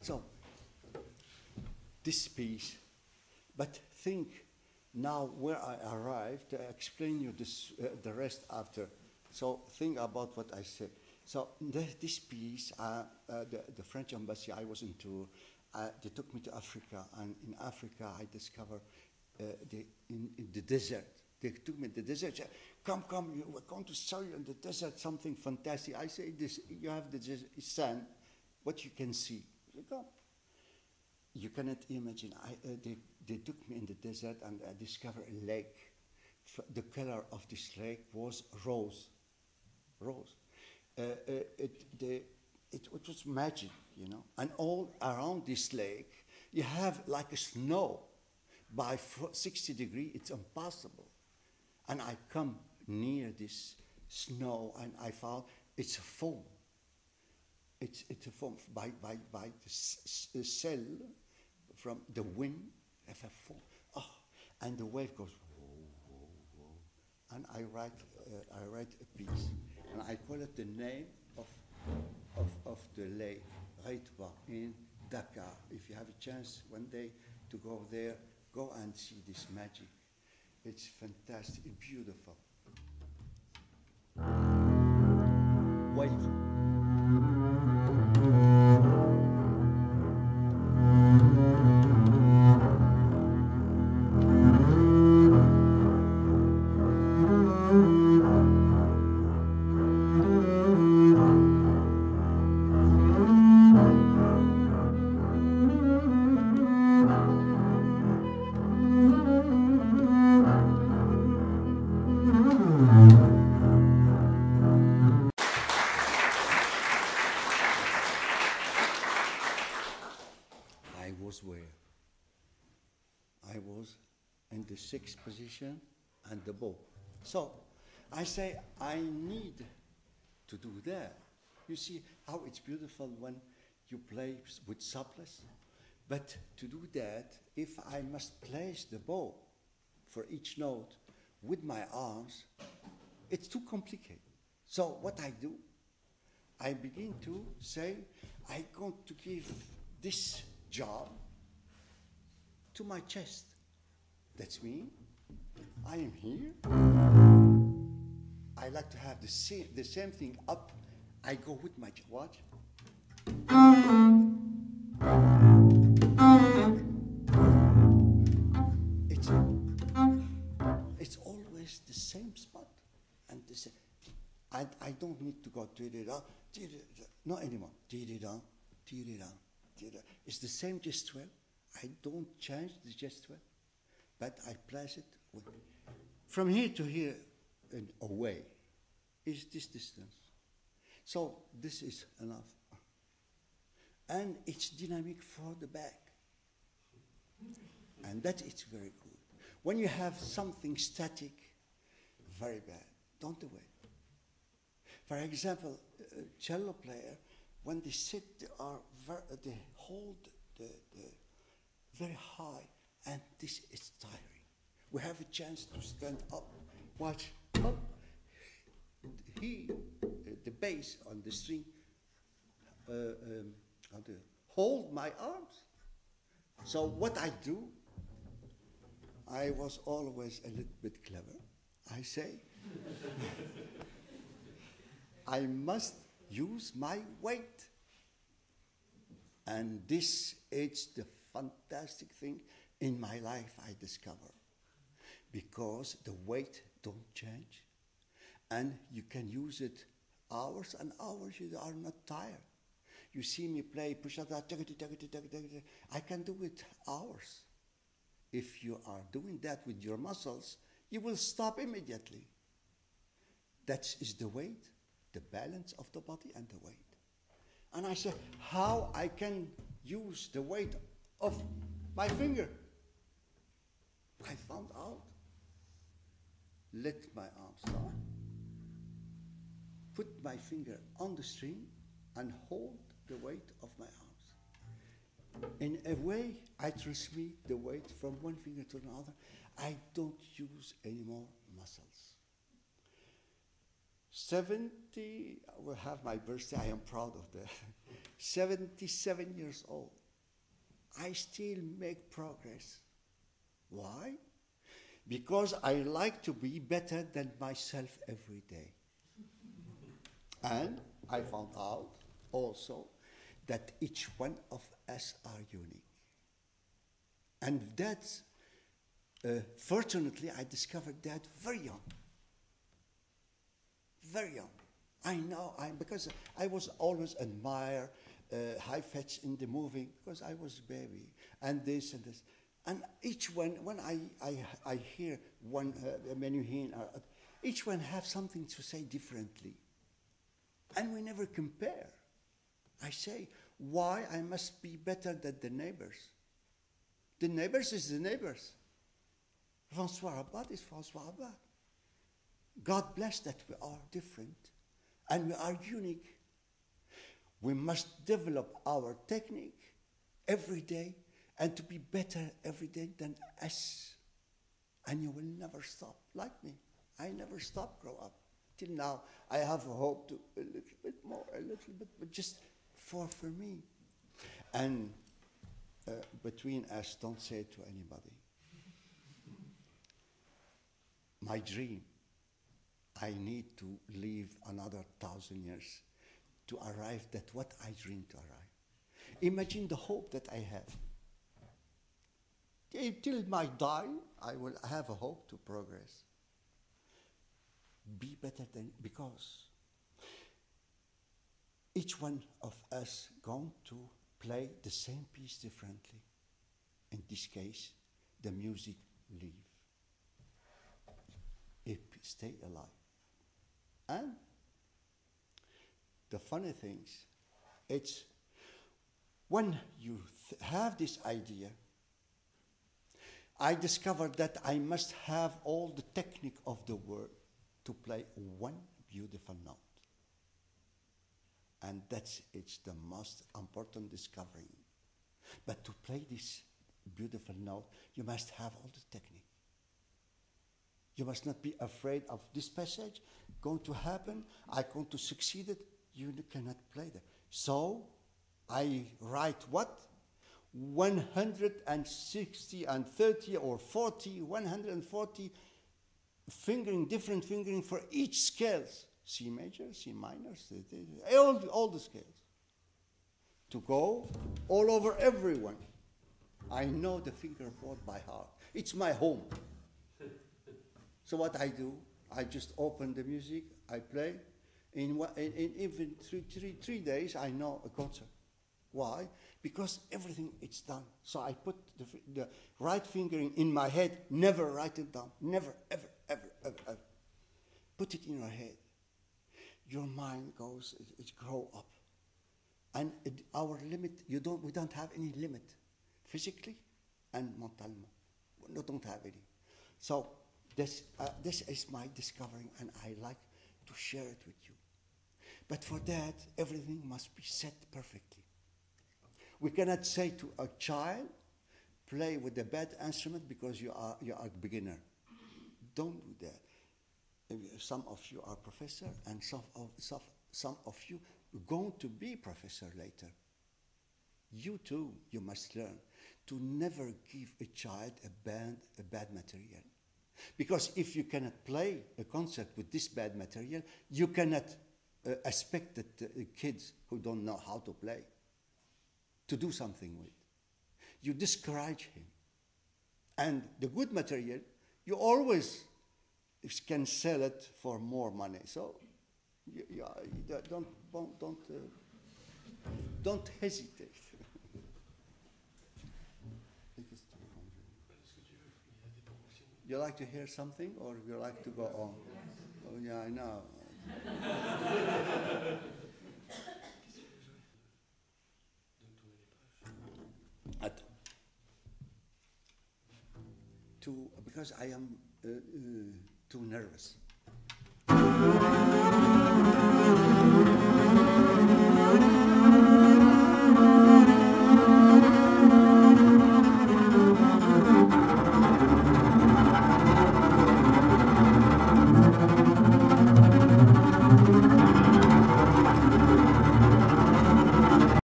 So, this piece, but think now where I arrived, I explain you this, the rest after. So think about what I said. So this piece, the French embassy, I was in tour, they took me to Africa, and in Africa I discovered in the desert. They took me to the desert, said, come, we're going to show you in the desert something fantastic. I say, this, you have the sand, what you can see. They come. You cannot imagine. They took me in the desert and I discovered a lake. The color of this lake was rose. It was magic, you know. And all around this lake, you have like a snow. By 60 degrees, it's impossible. And I come near this snow and I found it's a foam. It's a foam by the cell from the wind of a foam. Oh, and the wave goes whoa, whoa, whoa. And I write a piece, and I call it the name of the lake, Reitwa in Dakar. If you have a chance one day to go there, go and see this magic. It's fantastic, beautiful. Wave. I was in the sixth position and the bow. So I say, I need to do that. You see how it's beautiful when you play with surplus? But to do that, if I must place the bow for each note with my arms, it's too complicated. So what I do, I begin to say, I'm going to give this job to my chest. That's me. I am here. I like to have the same thing up. I go with my watch. It's always the same spot. And the same. I don't need to go not anymore. It's the same gestuelle. I don't change the gestuelle, but I place it from here to here and away is this distance. So this is enough. And it's dynamic for the back. And that is very good. When you have something static, very bad. Don't do it. For example, a cello player, when they sit, they hold the very high, and this is tiring. We have a chance to stand up, watch up. The bass on the string, hold my arms. So what I do, I was always a little bit clever. I say, I must use my weight. And this is the fantastic thing in my life I discover. Because the weight don't change. And you can use it hours and hours, you are not tired. You see me play, I can do it hours. If you are doing that with your muscles, you will stop immediately. That is the weight, the balance of the body and the weight. And I said, how I can use the weight of my finger? I found out. Let my arms down. Put my finger on the string and hold the weight of my arms. In a way, I transmit the weight from one finger to another. I don't use any more muscles. 70, I will have my birthday, I am proud of that. 77 years old. I still make progress. Why? Because I like to be better than myself every day. And I found out also that each one of us are unique. And that's, fortunately, I discovered that very young. Very young. I know, because I was always admire Heifetz in the movie, because I was a baby, and this and this. And each one, when I hear one, Menuhin, each one have something to say differently. And we never compare. I say, why I must be better than the neighbors? The neighbors is the neighbors. François Rabbat is François Rabbat. God bless that we are different and we are unique. We must develop our technique every day and to be better every day than us. And you will never stop, like me. I never stop grow up. Till now, I have a hope to a little bit more, a little bit, but just for me. And between us, don't say it to anybody. My dream, I need to live another 1,000 years to arrive at what I dream to arrive. Imagine the hope that I have. Till my die, I will have a hope to progress. Be better than, because each one of us going to play the same piece differently. In this case, the music live. It stay alive. And the funny things, it's when you have this idea, I discovered that I must have all the technique of the world to play one beautiful note. And it's the most important discovery. But to play this beautiful note, you must have all the technique. You must not be afraid of this passage going to happen, I'm going to succeed it, you cannot play that. So I write what? 160 and 30 or 40, 140 different fingering for each scales. C major, C minor, all the scales. To go all over everyone. I know the fingerboard by heart. It's my home. So what I do, I just open the music, I play. In even 3 days, I know a concert. Why? Because everything is done. So I put the right fingering in my head, never write it down. Never, ever, ever, ever, ever. Put it in your head. Your mind goes, it grow up. And our limit, we don't have any limit, physically and mentalement. We don't have any. So this is my discovering, and I like to share it with you. But for that, everything must be set perfectly. We cannot say to a child, play with a bad instrument because you are a beginner. Don't do that. Some of you are professor, and some of you are going to be professor later. You too, you must learn to never give a child a bad material. Because if you cannot play a concert with this bad material, you cannot expect that kids who don't know how to play to do something with. You discourage him. And the good material, you always can sell it for more money. So don't hesitate. You like to hear something, or you like to go on? Oh yeah, I know. Because I am too nervous.